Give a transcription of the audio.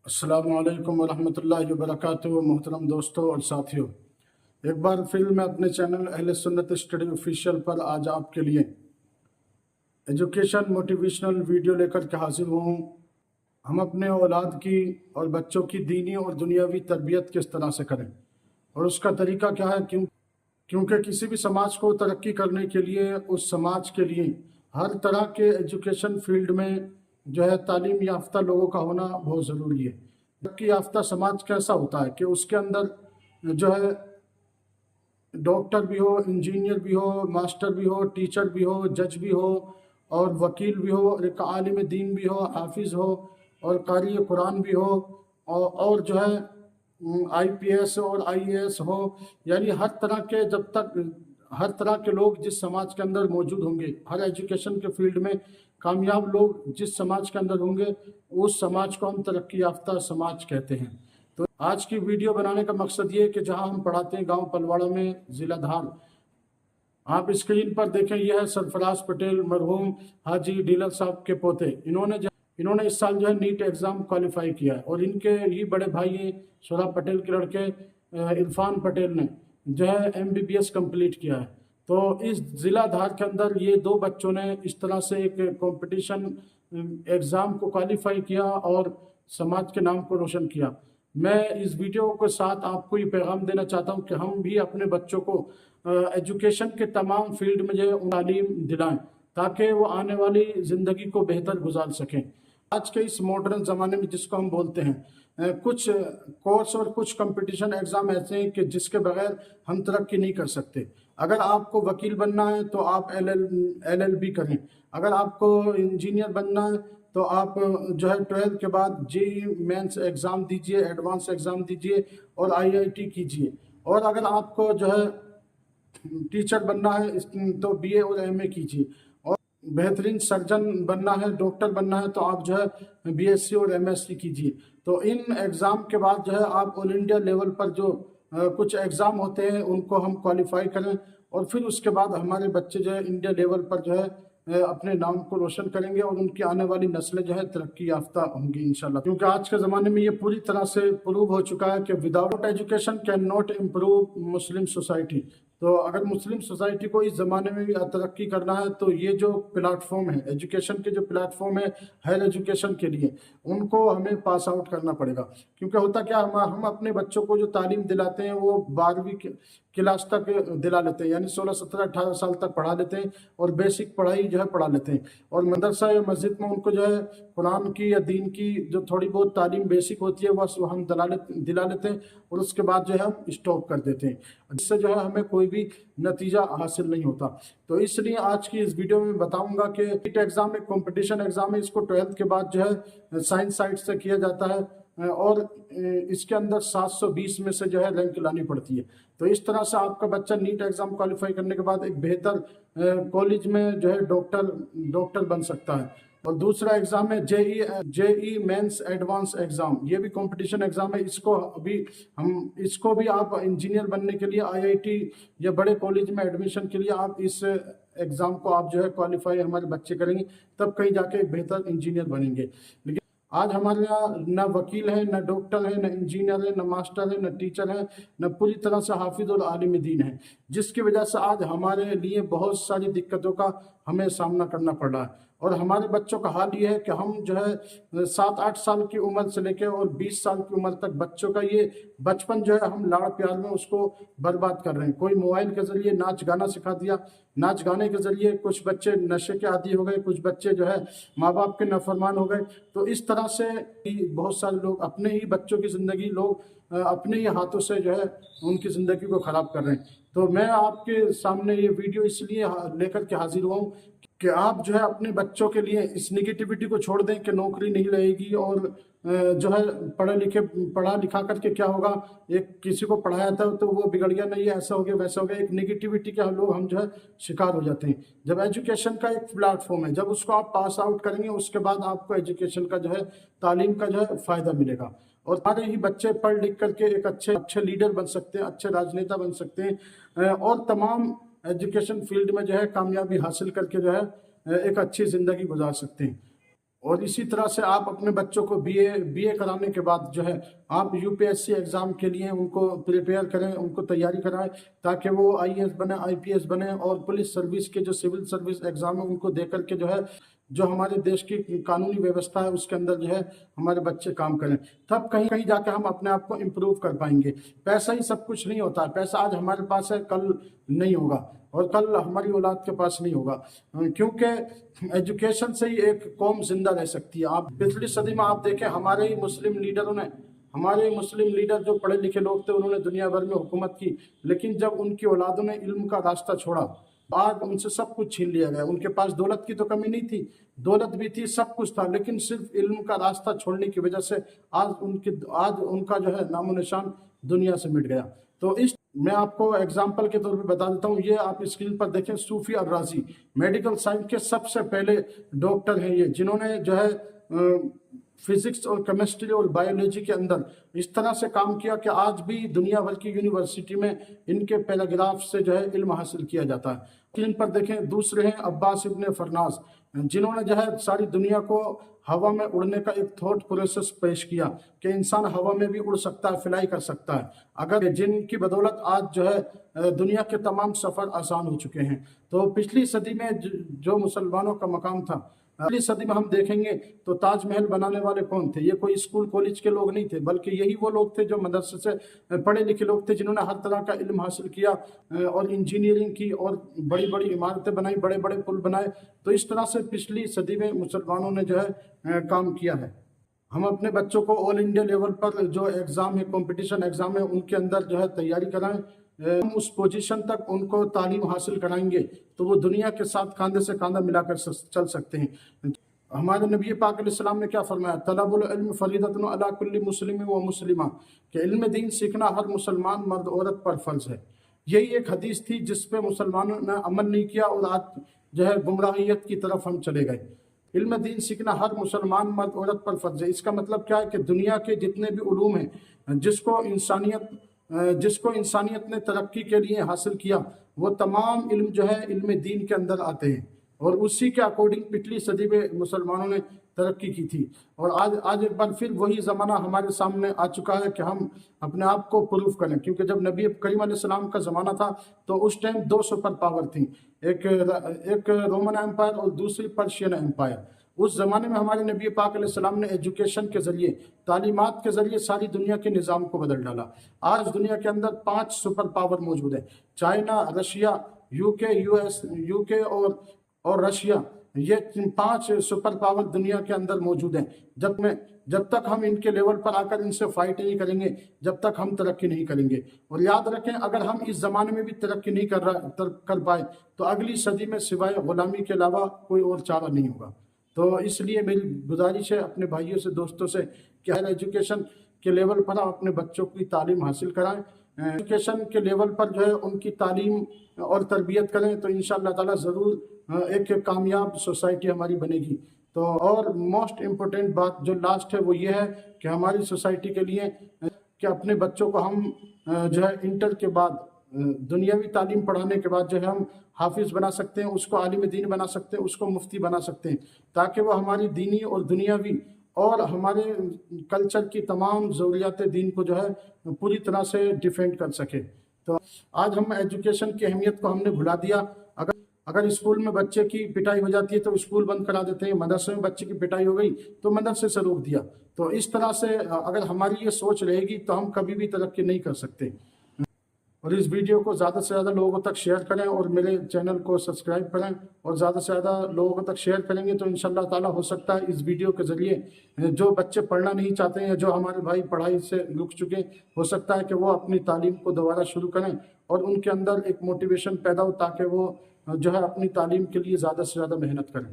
السلام علیکم ورحمۃ اللہ وبرکاتہ محترم دوستوں اور ساتھیوں، ایک بار پھر میں اپنے چینل اہل سنت اسٹڈی آفیشیل پر آج آپ کے لیے ایجوکیشن موٹیویشنل ویڈیو لے کر کے حاضر ہوں۔ ہم اپنے اولاد کی اور بچوں کی دینی اور دنیاوی تربیت کس طرح سے کریں اور اس کا طریقہ کیا ہے، کیونکہ کسی بھی سماج کو ترقی کرنے کے لیے اس سماج کے لیے ہر طرح کے ایجوکیشن فیلڈ میں جو ہے تعلیم یافتہ لوگوں کا ہونا بہت ضروری ہے۔ ترقی یافتہ سماج کیسا ہوتا ہے کہ اس کے اندر جو ہے ڈاکٹر بھی ہو، انجینئر بھی ہو، ماسٹر بھی ہو، ٹیچر بھی ہو، جج بھی ہو اور وکیل بھی ہو، ایک عالم دین بھی ہو، حافظ ہو اور قاری قرآن بھی ہو اور جو ہے آئی پی ایس اور آئی اے ایس ہو، یعنی ہر طرح کے لوگ جس سماج کے اندر موجود ہوں گے، ہر ایجوکیشن کے فیلڈ میں کامیاب لوگ جس سماج کے اندر ہوں گے، اس سماج کو ہم ترقی یافتہ سماج کہتے ہیں۔ تو آج کی ویڈیو بنانے کا مقصد یہ ہے کہ جہاں ہم پڑھاتے ہیں گاؤں پلواڑہ میں، ضلع دھار، آپ اسکرین پر دیکھیں، یہ ہے سرفراز پٹیل مرحوم حاجی ڈیلر صاحب کے پوتے۔ انہوں نے اس سال جو ہے نیٹ ایگزام کوالیفائی کیا ہے اور ان کے ہی بڑے بھائی ہیں سوربھ پٹیل کے لڑکے عرفان پٹیل نے جو ہے MBBS کمپلیٹ کیا ہے۔ تو اس ضلع دھار کے اندر یہ دو بچوں نے اس طرح سے ایک کمپٹیشن ایگزام کو کوالیفائی کیا اور سماج کے نام کو روشن کیا۔ میں اس ویڈیو کے ساتھ آپ کو یہ پیغام دینا چاہتا ہوں کہ ہم بھی اپنے بچوں کو ایجوکیشن کے تمام فیلڈ میں جو ہے تعلیم دلائیں تاکہ وہ آنے والی زندگی کو بہتر گزار سکیں۔ آج کے اس ماڈرن زمانے میں جس کو ہم بولتے ہیں، کچھ کورس اور کچھ کمپٹیشن ایگزام ایسے ہیں کہ جس کے بغیر ہم ترقی نہیں کر سکتے۔ اگر آپ کو وکیل بننا ہے تو آپ LLB کریں، اگر آپ کو انجینئر بننا ہے تو آپ جو ہے 12 کے بعد JEE مینس ایگزام دیجئے، ایڈوانس ایگزام دیجئے اور IIT کیجئے، اور اگر آپ کو جو ہے ٹیچر بننا ہے تو BA اور MA کیجئے، اور بہترین سرجن بننا ہے، ڈاکٹر بننا ہے تو آپ جو ہے BSc اور MSc کیجئے۔ تو ان ایگزام کے بعد جو ہے آپ آل انڈیا لیول پر جو کچھ ایگزام ہوتے ہیں ان کو ہم کوالیفائی کریں، اور پھر اس کے بعد ہمارے بچے جو ہے انڈیا لیول پر جو ہے اپنے نام کو روشن کریں گے اور ان کی آنے والی نسلیں جو ہے ترقی یافتہ ہوں گی انشاءاللہ۔ کیونکہ آج کے زمانے میں یہ پوری طرح سے پروو ہو چکا ہے کہ without education can not improve Muslim society. تو اگر مسلم سوسائٹی کو اس زمانے میں بھی ترقی کرنا ہے تو یہ جو پلیٹ فارم ہے، ایجوکیشن کے جو پلیٹ فارم ہے ہائر ایجوکیشن کے لیے، ان کو ہمیں پاس آؤٹ کرنا پڑے گا۔ کیونکہ ہوتا کیا، ہم اپنے بچوں کو جو تعلیم دلاتے ہیں وہ 12ویں کلاس تک دلا لیتے ہیں، یعنی 16 17 18 سال تک پڑھا لیتے ہیں اور بیسک پڑھائی جو ہے پڑھا لیتے ہیں، اور مدرسہ یا مسجد میں ان کو جو ہے قرآن کی یا دین کی جو تھوڑی بہت تعلیم بیسک ہوتی ہے وہ ہم دلا لیتے ہیں اور اس کے بعد جو ہے ہم اسٹاپ کر دیتے ہیں، جس سے جو ہے ہمیں کوئی بھی نتیجہ حاصل نہیں ہوتا۔ تو اس لیے آج کی اس ویڈیو میں بتاؤں گا کہ نیٹ ایگزام ایک کمپٹیشن ایگزام ہے، اس کو 12 کے بعد جو ہے سائنس سائٹ سے کیا جاتا ہے اور اس کے اندر 720 میں سے جو ہے رینک لانی پڑتی ہے۔ تو اس طرح سے آپ کا بچہ نیٹ ایگزام کوالیفائی کرنے کے بعد ایک بہتر کالج میں جو ہے ڈاکٹر بن سکتا ہے۔ اور دوسرا ایگزام ہے JEE مینس ایڈوانس ایگزام، یہ بھی کمپٹیشن ایگزام ہے۔ اس کو بھی آپ انجینئر بننے کے لیے IIT یا بڑے کالج میں ایڈمیشن کے لیے آپ اس ایگزام کو آپ جو ہے کوالیفائی ہمارے بچے کریں گے، تب کہیں جا کے ایک بہتر انجینئر بنیں گے۔ لیکن آج ہمارے یہاں نہ وکیل ہے، نہ ڈاکٹر ہے، نہ انجینئر ہے، نہ ماسٹر ہے، نہ ٹیچر ہے، نہ پوری طرح سے حافظ اور عالم دین ہے، جس کی وجہ سے آج ہمارے لیے بہت ساری دقتوں کا ہمیں سامنا کرنا پڑ رہا ہے۔ اور ہمارے بچوں کا حال یہ ہے کہ ہم جو ہے 7-8 سال کی عمر سے لے کے اور 20 سال کی عمر تک بچوں کا یہ بچپن جو ہے ہم لاڑ پیار میں اس کو برباد کر رہے ہیں۔ کوئی موبائل کے ذریعے ناچ گانا سکھا دیا، ناچ گانے کے ذریعے کچھ بچے نشے کے عادی ہو گئے، کچھ بچے جو ہے ماں باپ کے نافرمان ہو گئے۔ تو اس طرح سے بہت سارے لوگ اپنے ہی بچوں کی زندگی اپنے ہی ہاتھوں سے جو ہے ان کی زندگی کو خراب کر رہے ہیں۔ تو میں آپ کے سامنے یہ ویڈیو اس لیے لے کر کے حاضر ہوا ہوں کہ آپ جو ہے اپنے بچوں کے لیے اس نگیٹیوٹی کو چھوڑ دیں کہ نوکری نہیں رہے گی، اور جو ہے پڑھا لکھا کر کے کیا ہوگا، ایک کسی کو پڑھایا تھا تو وہ بگڑ گیا، نہیں ایسا ہو گیا ویسا ہو گیا، ایک نگیٹیوٹی کے ہم جو ہے شکار ہو جاتے ہیں۔ جب ایجوکیشن کا ایک پلیٹ فارم ہے، جب اس کو آپ پاس آؤٹ کریں گے اس کے بعد آپ کو ایجوکیشن کا جو ہے تعلیم کا جو ہے فائدہ ملے گا، اور ہمارے ہی بچے پڑھ لکھ کر کے ایک اچھے لیڈر بن سکتے ہیں، اچھے راجنیتا بن سکتے ہیں، اور تمام ایجوکیشن فیلڈ میں جو ہے کامیابی حاصل کر کے جو ہے ایک اچھی زندگی گزار سکتے ہیں۔ اور اسی طرح سے آپ اپنے بچوں کو بی اے کرانے کے بعد جو ہے آپ U P S C exam کے لیے ان کو پریپیئر کریں، ان کو تیاری کرائیں، تاکہ وہ آئی اے ایس بنے، آئی پی ایس بنے، اور پولیس سروس کے جو سول سروس ایگزام ہے ان کو دے کر کے جو ہے جو ہمارے دیش کی قانونی ویوستھا ہے اس کے اندر جو ہے ہمارے بچے کام کریں، تب کہیں کہیں جا کے ہم اپنے آپ کو امپروو کر پائیں گے۔ پیسہ ہی سب کچھ نہیں ہوتا ہے، پیسہ آج ہمارے پاس ہے کل نہیں ہوگا، اور کل ہماری اولاد کے پاس نہیں ہوگا، کیونکہ ایجوکیشن سے ہی ایک قوم زندہ رہ سکتی ہے۔ آپ پچھلی صدی میں آپ دیکھیں ہمارے ہی مسلم لیڈروں نے، ہمارے مسلم لیڈر جو پڑھے لکھے لوگ تھے انہوں نے دنیا بھر میں حکومت کی، لیکن جب ان کی اولادوں نے علم کا راستہ چھوڑا، آج ان سے سب کچھ چھین لیا گیا۔ ان کے پاس دولت کی تو کمی نہیں تھی، دولت بھی تھی، سب کچھ تھا، لیکن صرف علم کا راستہ چھوڑنے کی وجہ سے آج ان کا جو ہے نام و نشان دنیا سے مٹ گیا۔ تو میں آپ کو ایگزامپل کے طور پہ بتا دیتا ہوں، یہ آپ اسکرین پر دیکھیں، صوفی الرازی میڈیکل سائنس کے سب سے پہلے ڈاکٹر ہیں یہ، جنہوں نے جو ہے فزکس اور کیمسٹری اور بایولوجی کے اندر اس طرح سے کام کیا کہ آج بھی دنیا بھر کی یونیورسٹی میں ان کے پیراگراف سے جو ہے علم حاصل کیا جاتا ہے۔ اسکرین پر دیکھیں، دوسرے ہیں عباس ابن فرناس، جنہوں نے جو ہے ساری دنیا کو ہوا میں اڑنے کا ایک تھاٹ پروسیس پیش کیا کہ انسان ہوا میں بھی اڑ سکتا ہے، فلائی کر سکتا ہے، اگر جن کی بدولت آج جو ہے دنیا کے تمام سفر آسان ہو چکے ہیں۔ تو پچھلی صدی میں جو مسلمانوں کا مقام تھا، پچھلی صدی میں ہم دیکھیں گے تو تاج محل بنانے والے کون تھے؟ یہ کوئی اسکول کالج کے لوگ نہیں تھے، بلکہ یہی وہ لوگ تھے جو مدرسے سے پڑھے لکھے لوگ تھے، جنہوں نے ہر طرح کا علم حاصل کیا اور انجینئرنگ کی اور بڑی بڑی عمارتیں بنائی، بڑے بڑے پل بنائے۔ تو اس طرح سے پچھلی صدی میں مسلمانوں نے جو ہے کام کیا ہے۔ ہم اپنے بچوں کو آل انڈیا لیول پر جو ایگزام ہے، کمپٹیشن ایگزام ہے، ان کے اندر جو ہے تیاری کرائیں، ہم اس پوزیشن تک ان کو تعلیم حاصل کرائیں گے تو وہ دنیا کے ساتھ کاندھے سے کاندھا ملا کر چل سکتے ہیں۔ ہمارے نبی پاک علیہ السلام نے کیا فرمایا؟ طلب العلم فریضۃ علی کل مسلم و مسلمہ، کہ علم دین سیکھنا ہر مسلمان مرد عورت پر فرض ہے۔ یہی ایک حدیث تھی جس پہ مسلمانوں نے عمل نہیں کیا اور آج جو ہے گمراہیت کی طرف ہم چلے گئے۔ علم دین سیکھنا ہر مسلمان مرد عورت پر فرض ہے۔ اس کا مطلب کیا ہے کہ دنیا کے جتنے بھی علوم ہیں جس کو انسانیت نے ترقی کے لیے حاصل کیا، وہ تمام علم جو ہے علم دین کے اندر آتے ہیں، اور اسی کے اکارڈنگ پچھلی صدی میں مسلمانوں نے ترقی کی تھی۔ اور آج ایک بار پھر وہی زمانہ ہمارے سامنے آ چکا ہے کہ ہم اپنے آپ کو پروف کریں، کیونکہ جب نبی کریم علیہ السلام کا زمانہ تھا تو اس ٹائم 2 سپر پاور تھیں، ایک رومن ایمپائر اور دوسری پرشین ایمپائر۔ اس زمانے میں ہمارے نبی پاک علیہ السلام نے ایجوکیشن کے ذریعے، تعلیمات کے ذریعے ساری دنیا کے نظام کو بدل ڈالا۔ آج دنیا کے اندر 5 سپر پاور موجود ہیں، چائنا، رشیا، یو کے اور رشیا، یہ 5 سپر پاور دنیا کے اندر موجود ہیں۔ جب تک ہم ان کے لیول پر آ کر ان سے فائٹ نہیں کریں گے، جب تک ہم ترقی نہیں کریں گے۔ اور یاد رکھیں، اگر ہم اس زمانے میں بھی ترقی نہیں کر پائے تو اگلی صدی میں سوائے غلامی کے علاوہ کوئی اور چارہ نہیں ہوگا۔ تو اس لیے میری گزارش ہے اپنے بھائیوں سے، دوستوں سے، کہ ہر ایجوکیشن کے لیول پر اپنے بچوں کی تعلیم حاصل کرائیں، ایجوکیشن کے لیول پر جو ہے ان کی تعلیم اور تربیت کریں، تو انشاءاللہ تعالی ضرور ایک کامیاب سوسائٹی ہماری بنے گی۔ تو اور موسٹ امپورٹنٹ بات جو لاسٹ ہے وہ یہ ہے کہ ہماری سوسائٹی کے لیے کہ اپنے بچوں کو ہم جو ہے انٹر کے بعد، دنیاوی تعلیم پڑھانے کے بعد جو ہے ہم حافظ بنا سکتے ہیں، اس کو عالم دین بنا سکتے ہیں، اس کو مفتی بنا سکتے ہیں، تاکہ وہ ہماری دینی اور دنیاوی اور ہمارے کلچر کی تمام ضروریات دین کو جو ہے پوری طرح سے ڈیفینڈ کر سکے۔ تو آج ہم ایجوکیشن کی اہمیت کو ہم نے بھلا دیا۔ اگر اسکول میں بچے کی پٹائی ہو جاتی ہے تو اسکول بند کرا دیتے ہیں، مدرسے میں بچے کی پٹائی ہو گئی تو مدرسے سے روک دیا۔ تو اس طرح سے اگر ہماری یہ سوچ رہے گی تو ہم کبھی بھی ترقی نہیں کر سکتے۔ اور اس ویڈیو کو زیادہ سے زیادہ لوگوں تک شیئر کریں، اور میرے چینل کو سبسکرائب کریں، اور زیادہ سے زیادہ لوگوں تک شیئر کریں گے تو انشاءاللہ تعالی ہو سکتا ہے اس ویڈیو کے ذریعے جو بچے پڑھنا نہیں چاہتے ہیں، جو ہمارے بھائی پڑھائی سے رک چکے، ہو سکتا ہے کہ وہ اپنی تعلیم کو دوبارہ شروع کریں اور ان کے اندر ایک موٹیویشن پیدا ہو، تاکہ وہ جو ہے اپنی تعلیم کے لیے زیادہ سے زیادہ محنت کریں۔